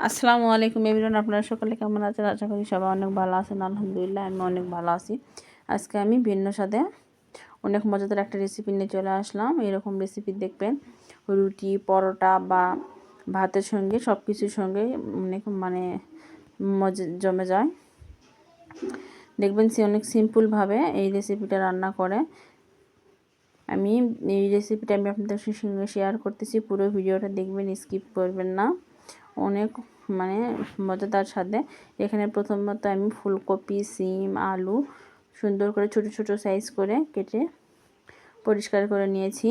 আসসালামু আলাইকুম এভরিওয়ান, আপনারা সকলে কেমন আছেন? আশা করি সবাই অনেক ভালো আছেন। আলহামদুলিল্লাহ আমি অনেক ভালো আছি। আজকে আমি ভিন্ন স্বাদে অনেক মজাদার একটা রেসিপি নিয়ে চলে আসলাম। এরকম রেসিপি দেখবেন রুটি, পরোটা বা ভাতের সঙ্গে সব কিছুর সঙ্গে অনেক মজা জমে যায়। দেখবেন সে অনেক সিম্পলভাবে এই রেসিপিটা রান্না করে। আমি এই রেসিপিটা আপনাদের সঙ্গে শেয়ার করতেছি। পুরো ভিডিওটা দেখবেন, স্কিপ করবেন না। অনেক মজাদার স্বাদে। এখানে প্রথমত আমি ফুলকপি, সিম, আলু সুন্দর করে ছোট ছোট সাইজ করে কেটে পরিষ্কার করে নিয়েছি।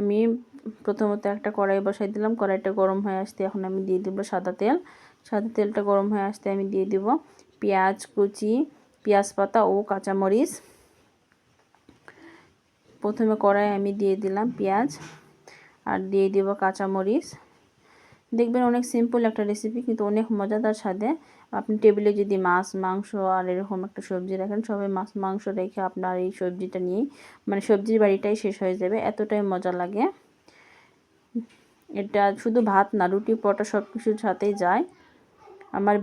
আমি প্রথমত একটা কড়াই বসাই দিলাম। কড়াইটা গরম হয়ে আসতে এখন আমি দিয়ে দেবো সাদা তেল। সাদা তেলটা গরম হয়ে আসতে আমি দিয়ে দেব পেঁয়াজ কুচি, পেঁয়াজ পাতা ও কাঁচামরিচ। প্রথমে কড়াই আমি দিয়ে দিলাম পেঁয়াজ আর দিয়ে দেব কাঁচামরিচ। দেখবেন অনেক সিম্পল একটা রেসিপি, কিন্তু অনেক মজাদার স্বাদে। আপনি টেবিলে যদি মাছ, মাংস আর এরকম একটা সবজি রাখেন, সবাই মাছ মাংস রেখে আপনার এই সবজিটা নিয়েই সবজির বাড়িটাই শেষ হয়ে যাবে, এতটাই মজা লাগে। এটা শুধু ভাত না, রুটি, পরোটা সব কিছুর সাথেই যায়। আমার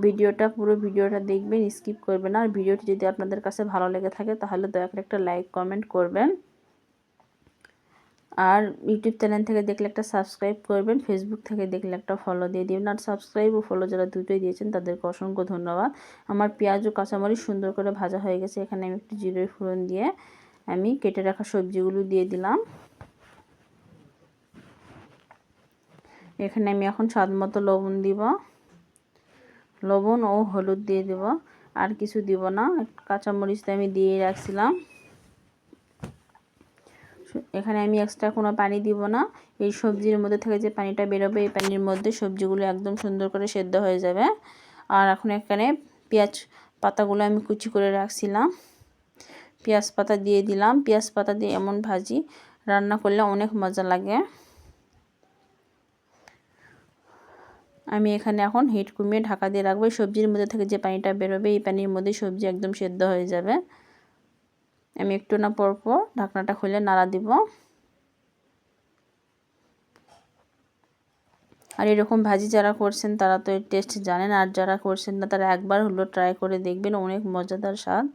পুরো ভিডিওটা দেখবেন, স্কিপ করবেন না। আর ভিডিওটি যদি আপনাদের কাছে ভালো লেগে থাকে তাহলে দয়া করে একটা লাইক কমেন্ট করবেন। আর ইউটিউব চ্যানেল থেকে দেখলে একটা সাবস্ক্রাইব করবেন, ফেসবুক থেকে দেখলে একটা ফলো দিয়ে দিবেন। আর সাবস্ক্রাইব ও ফলো যারা দুটোই দিয়েছেন তাদেরকে অসংখ্য ধন্যবাদ। আমার পেঁয়াজ ও কাঁচামরিচ সুন্দর করে ভাজা হয়ে গেছে। এখানে আমি একটু জিরের ফোড়ন দিয়ে আমি কেটে রাখা সবজিগুলো দিয়ে দিলাম। এখানে আমি এখন স্বাদ মতো লবণ দিব, লবণ ও হলুদ দিয়ে দেব। আর কিছু দিব না। কাঁচামরিচটা আমি দিয়ে রাখছিলাম। এখানে আমি এক্সট্রা কোনো পানি দিব না। এই সবজির মধ্যে থেকে যে পানিটা বেরোবে, এই পানির মধ্যে সবজিগুলো একদম সুন্দর করে সেদ্ধ হয়ে যাবে। আর এখন এখানে পেঁয়াজ পাতাগুলো আমি কুচি করে রাখছিলাম, পেঁয়াজ পাতা দিয়ে দিলাম। পেঁয়াজ পাতা দিয়ে এমন ভাজি রান্না করলে অনেক মজা লাগে। আমি এখানে এখন হিট কমিয়ে ঢাকা দিয়ে রাখবো। সবজির মধ্যে থেকে যে পানিটা বেরোবে, এই পানির মধ্যে সবজি একদম সেদ্ধ হয়ে যাবে। আমি একটু না পরপর ঢাকনাটা খুলে নাড়া দিব। আর এরকম ভাজি যারা করছেন তারা তো এর টেস্ট জানেন, আর যারা করছেন না তারা একবার হলো ট্রাই করে দেখবেন, অনেক মজাদার স্বাদ।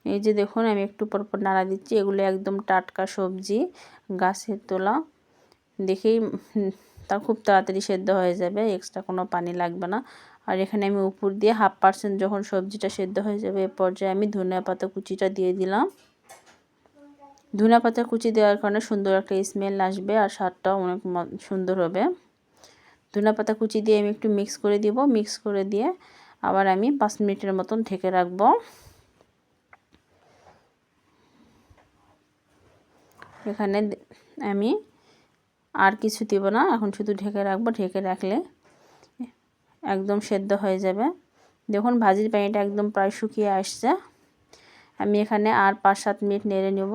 এই যে দেখুন আমি একটু পরপর নাড়া দিচ্ছি। এগুলো একদম টাটকা সবজি, গাছের তোলা, দেখেই তা খুব তাড়াতাড়ি সেদ্ধ হয়ে যাবে, এক্সট্রা কোনো পানি লাগবে না। আর এখানে আমি উপর দিয়ে 1/2% যখন সবজিটা সেদ্ধ হয়ে যাবে, এ পর্যায়ে আমি ধনিয়া পাতা কুচিটা দিয়ে দিলাম। ধনিয়া পাতা কুচি দেওয়ার কারণে সুন্দর একটা স্মেল আসবে আর স্বাদটাও অনেক সুন্দর হবে। ধনিয়া পাতা কুচি দিয়ে আমি একটু মিক্স করে দিব। মিক্স করে দিয়ে আবার আমি 5 মিনিটের মতন ঢেকে রাখবো। এখানে আমি আর কিছু দিব না, এখন শুধু ঢেকে রাখবো। ঢেকে রাখলে একদম সেদ্ধ হয়ে যাবে। দেখুন ভাজির পানিটা একদম প্রায় শুকিয়ে আসছে। আমি এখানে আর 5-7 মিনিট নেড়ে নেব।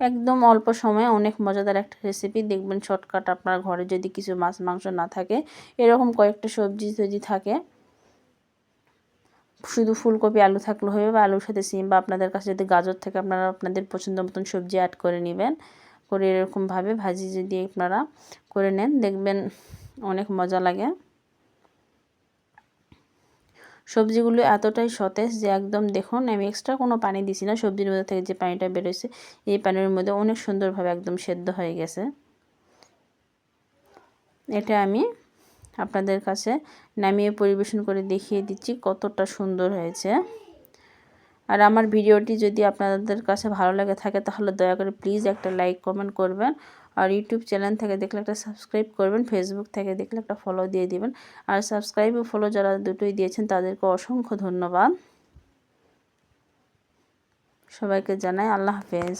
একদম অল্প সময়ে অনেক মজাদার একটা রেসিপি। দেখবেন শর্টকাট, আপনার ঘরে যদি কিছু মাছ মাংস না থাকে, এরকম কয়েকটা সবজি যদি থাকে, শুধু ফুলকপি আলু থাকলে হবে, বা আলুর সাথে সিম, বা আপনাদের কাছে যদি গাজর থাকে আপনারা আপনাদের পছন্দ মতন সবজি অ্যাড করে নেবেন। করে এরকমভাবে ভাজি যদি আপনারা করে নেন, দেখবেন অনেক মজা লাগে। সবজিগুলো এতটাই সতেজ যে একদম দেখুন আমি এক্সট্রা কোনো পানি দিছি না। সবজির মধ্যে থেকে যে পানিটা বেরোচ্ছে, এই পানির মধ্যে অনেক সুন্দরভাবে একদম সেদ্ধ হয়ে গেছে। এটা আমি আপনাদের কাছে নামিয়ে পরিবেশন করে দেখিয়ে দিচ্ছি কতটা সুন্দর হয়েছে। আর আমার ভিডিওটি যদি আপনাদের কাছে ভালো লাগে থাকে তাহলে দয়া করে প্লিজ একটা লাইক কমেন্ট করবেন। আর ইউটিউব চ্যানেল থেকে দেখলে একটা সাবস্ক্রাইব করবেন, ফেসবুক থেকে দেখলে একটা ফলো দিয়ে দিবেন। আর সাবস্ক্রাইব ও ফলো যারা দুটোই দিয়েছেন তাদেরকে অসংখ্য ধন্যবাদ। সবাইকে জানাই আল্লাহ হাফেজ।